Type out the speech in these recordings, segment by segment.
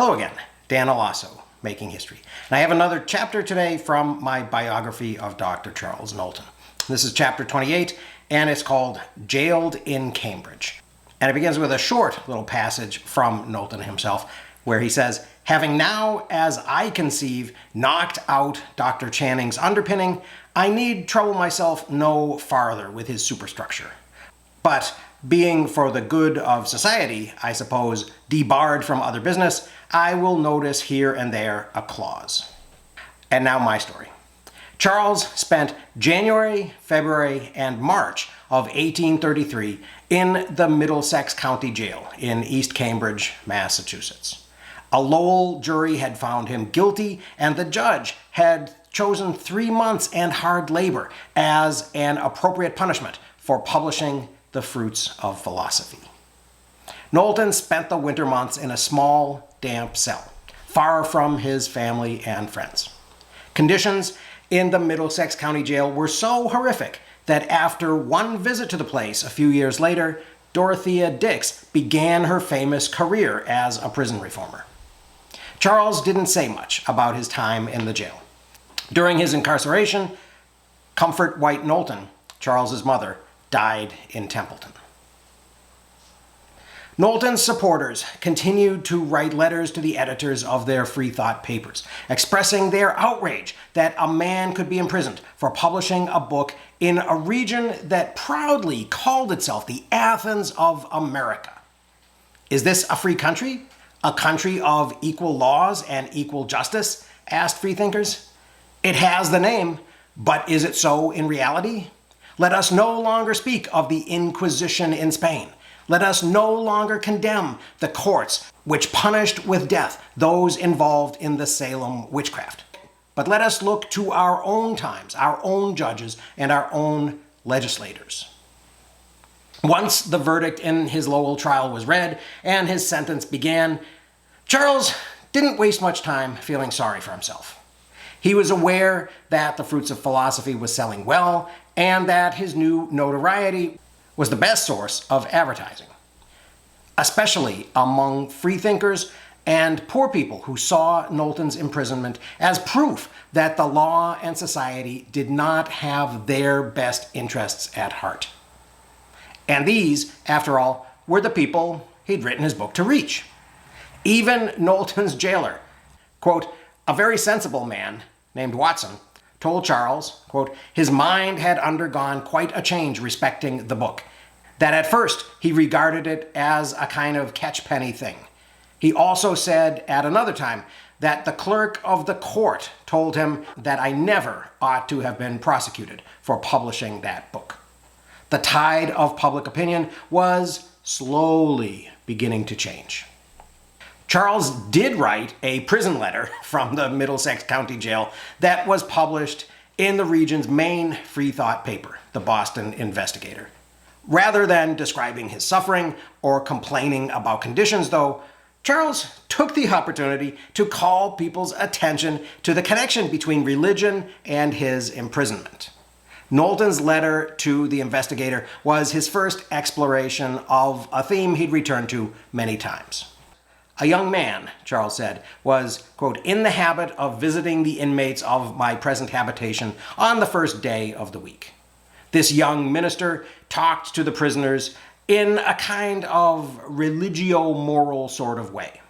Hello again, Dan Alasso, Making History. And I have another chapter today from my biography of Dr. Charles Knowlton. This is chapter 28, and it's called Jailed in Cambridge. And it begins with a short little passage from Knowlton himself, where he says, "Having now, as I conceive, knocked out Dr. Channing's underpinning, I need trouble myself no farther with his superstructure. But being for the good of society, I suppose, debarred from other business, I will notice here and there a clause." And now my story. Charles spent January, February, and March of 1833 in the Middlesex County Jail in East Cambridge, Massachusetts. A Lowell jury had found him guilty, and the judge had chosen 3 months and hard labor as an appropriate punishment for publishing The Fruits of Philosophy. Knowlton spent the winter months in a small, damp cell, far from his family and friends. Conditions in the Middlesex County Jail were so horrific that after one visit to the place a few years later, Dorothea Dix began her famous career as a prison reformer. Charles didn't say much about his time in the jail. During his incarceration, Comfort White Knowlton, Charles's mother, died in Templeton. Knowlton's supporters continued to write letters to the editors of their free thought papers, expressing their outrage that a man could be imprisoned for publishing a book in a region that proudly called itself the Athens of America. "Is this a free country? A country of equal laws and equal justice?" asked freethinkers. "It has the name, but is it so in reality? Let us no longer speak of the Inquisition in Spain. Let us no longer condemn the courts which punished with death those involved in the Salem witchcraft. But let us look to our own times, our own judges, and our own legislators." Once the verdict in his Lowell trial was read and his sentence began, Charles didn't waste much time feeling sorry for himself. He was aware that The Fruits of Philosophy was selling well and that his new notoriety was the best source of advertising, especially among freethinkers and poor people who saw Knowlton's imprisonment as proof that the law and society did not have their best interests at heart. And these, after all, were the people he'd written his book to reach. Even Knowlton's jailer, quote, "a very sensible man named Watson, told Charles, quote, his mind had undergone quite a change respecting the book, that at first he regarded it as a kind of catchpenny thing. He also said at another time that the clerk of the court told him that I never ought to have been prosecuted for publishing that book." The tide of public opinion was slowly beginning to change. Charles did write a prison letter from the Middlesex County Jail that was published in the region's main free thought paper, the Boston Investigator. Rather than describing his suffering or complaining about conditions, though, Charles took the opportunity to call people's attention to the connection between religion and his imprisonment. Knowlton's letter to the Investigator was his first exploration of a theme he'd returned to many times. "A young man," Charles said, "was, quote, in the habit of visiting the inmates of my present habitation on the first day of the week. This young minister talked to the prisoners in a kind of religio-moral sort of way.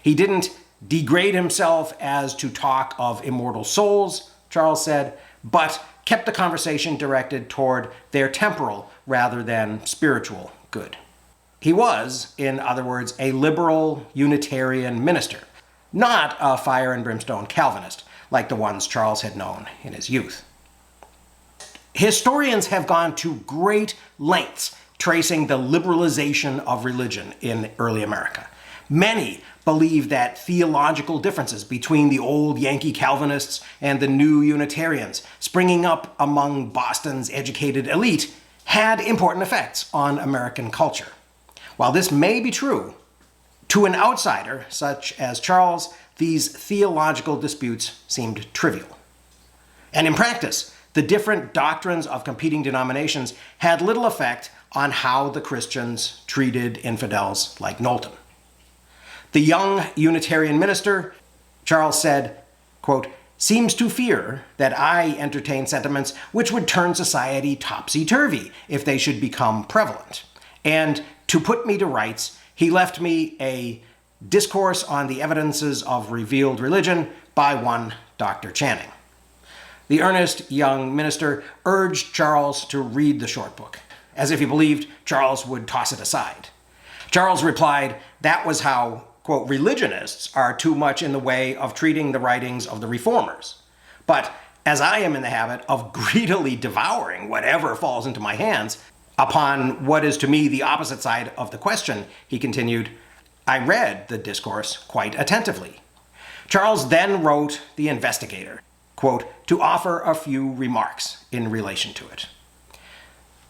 He didn't degrade himself as to talk of immortal souls," Charles said, "but kept the conversation directed toward their temporal rather than spiritual good. He was, in other words, a liberal Unitarian minister, not a fire and brimstone Calvinist like the ones Charles had known in his youth." Historians have gone to great lengths tracing the liberalization of religion in early America. Many believe that theological differences between the old Yankee Calvinists and the new Unitarians springing up among Boston's educated elite had important effects on American culture. While this may be true, to an outsider such as Charles, these theological disputes seemed trivial. And in practice, the different doctrines of competing denominations had little effect on how the Christians treated infidels like Knowlton. The young Unitarian minister, Charles said, quote, seems to fear that I entertain sentiments which would turn society topsy-turvy if they should become prevalent. And to put me to rights, he left me a discourse on the evidences of revealed religion by one Dr. Channing. The earnest young minister urged Charles to read the short book, as if he believed Charles would toss it aside. Charles replied that was how, quote, religionists are too much in the way of treating the writings of the reformers. But as I am in the habit of greedily devouring whatever falls into my hands, upon what is to me the opposite side of the question, he continued, I read the discourse quite attentively. Charles then wrote the Investigator, quote, to offer a few remarks in relation to it.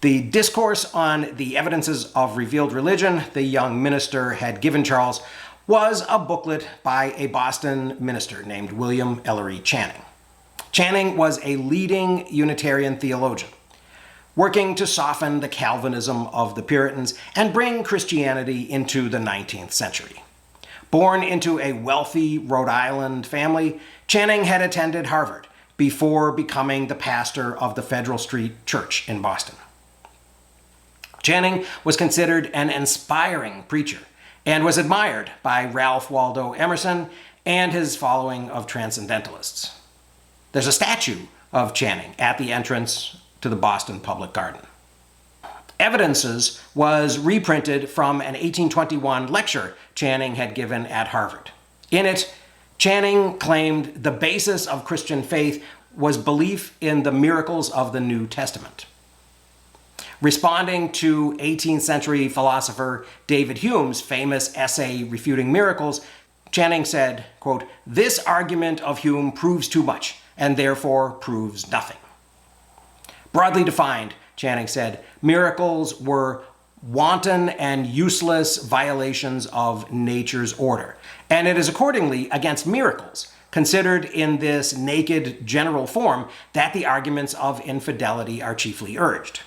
The discourse on the evidences of revealed religion the young minister had given Charles was a booklet by a Boston minister named William Ellery Channing. Channing was a leading Unitarian theologian, working to soften the Calvinism of the Puritans and bring Christianity into the 19th century. Born into a wealthy Rhode Island family, Channing had attended Harvard before becoming the pastor of the Federal Street Church in Boston. Channing was considered an inspiring preacher and was admired by Ralph Waldo Emerson and his following of transcendentalists. There's a statue of Channing at the entrance to the Boston Public Garden. Evidences was reprinted from an 1821 lecture Channing had given at Harvard. In it, Channing claimed the basis of Christian faith was belief in the miracles of the New Testament. Responding to 18th century philosopher David Hume's famous essay refuting miracles, Channing said, quote, this argument of Hume proves too much and therefore proves nothing. Broadly defined, Channing said, miracles were wanton and useless violations of nature's order, and it is accordingly against miracles, considered in this naked general form, that the arguments of infidelity are chiefly urged.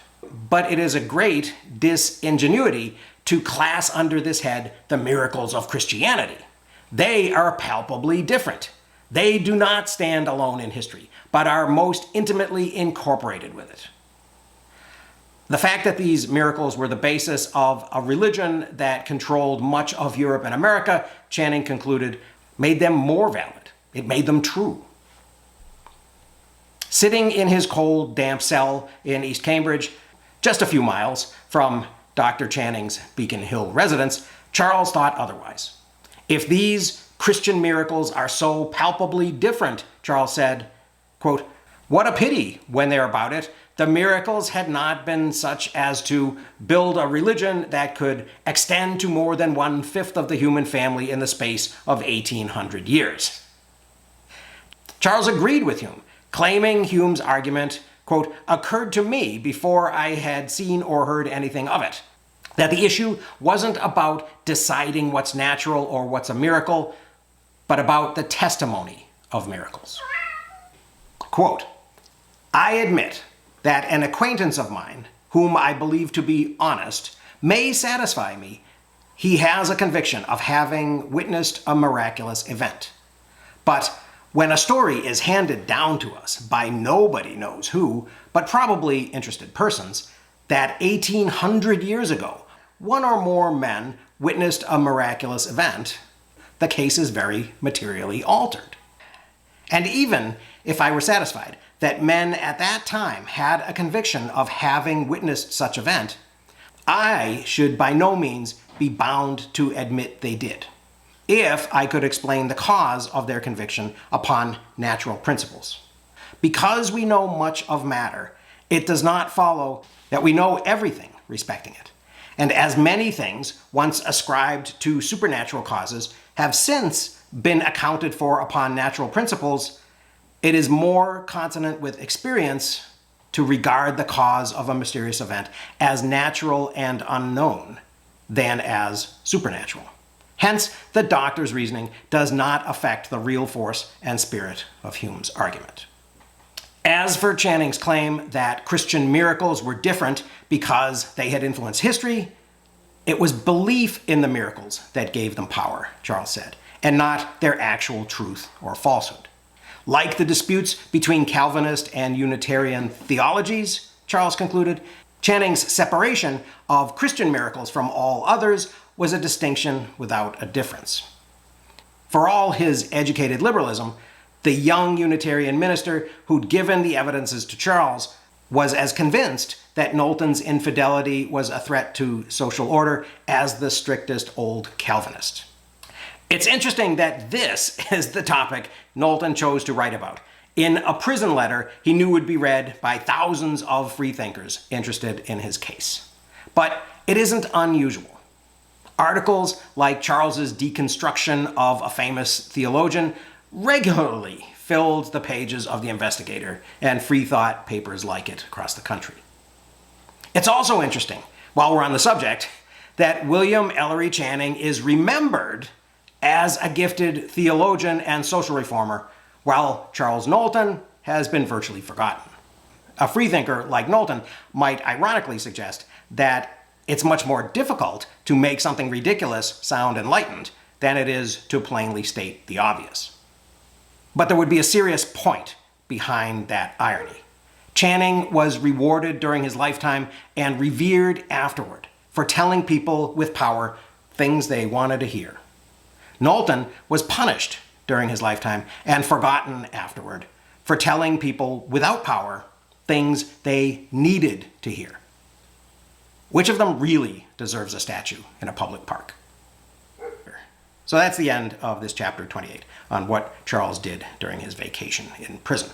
But it is a great disingenuity to class under this head the miracles of Christianity. They are palpably different. They do not stand alone in history, but are most intimately incorporated with it. The fact that these miracles were the basis of a religion that controlled much of Europe and America, Channing concluded, made them more valid. It made them true. Sitting in his cold, damp cell in East Cambridge, just a few miles from Dr. Channing's Beacon Hill residence, Charles thought otherwise. If these Christian miracles are so palpably different, Charles said, quote, what a pity, when they're about it, the miracles had not been such as to build a religion that could extend to more than 1/5 of the human family in the space of 1800 years. Charles agreed with Hume, claiming Hume's argument, quote, occurred to me before I had seen or heard anything of it, that the issue wasn't about deciding what's natural or what's a miracle, but about the testimony of miracles. Quote, I admit that an acquaintance of mine, whom I believe to be honest, may satisfy me he has a conviction of having witnessed a miraculous event. But when a story is handed down to us by nobody knows who, but probably interested persons, that 1800 years ago, one or more men witnessed a miraculous event, the case is very materially altered. And even if I were satisfied that men at that time had a conviction of having witnessed such event, I should by no means be bound to admit they did, if I could explain the cause of their conviction upon natural principles. Because we know much of matter, it does not follow that we know everything respecting it. And as many things once ascribed to supernatural causes have since been accounted for upon natural principles, it is more consonant with experience to regard the cause of a mysterious event as natural and unknown than as supernatural. Hence, the doctor's reasoning does not affect the real force and spirit of Hume's argument. As for Channing's claim that Christian miracles were different because they had influenced history, It was belief in the miracles that gave them power, Charles said, and not their actual truth or falsehood. Like the disputes between Calvinist and Unitarian theologies, Charles concluded, Channing's separation of Christian miracles from all others was a distinction without a difference. For all his educated liberalism, the young Unitarian minister who'd given the evidences to Charles was as convinced that Knowlton's infidelity was a threat to social order as the strictest old Calvinist. It's interesting that this is the topic Knowlton chose to write about, in a prison letter he knew would be read by thousands of freethinkers interested in his case. But it isn't unusual. Articles like Charles's deconstruction of a famous theologian regularly filled the pages of the Investigator and free thought papers like it across the country. It's also interesting, while we're on the subject, that William Ellery Channing is remembered as a gifted theologian and social reformer, while Charles Knowlton has been virtually forgotten. A freethinker like Knowlton might ironically suggest that it's much more difficult to make something ridiculous sound enlightened than it is to plainly state the obvious. But there would be a serious point behind that irony. Channing was rewarded during his lifetime and revered afterward for telling people with power things they wanted to hear. Knowlton was punished during his lifetime and forgotten afterward for telling people without power things they needed to hear. Which of them really deserves a statue in a public park? So that's the end of this chapter 28 on what Charles did during his vacation in prison.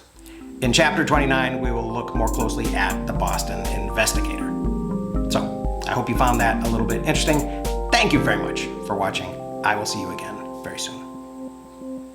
In chapter 29, we will look more closely at the Boston Investigator. So I hope you found that a little bit interesting. Thank you very much for watching. I will see you again very soon.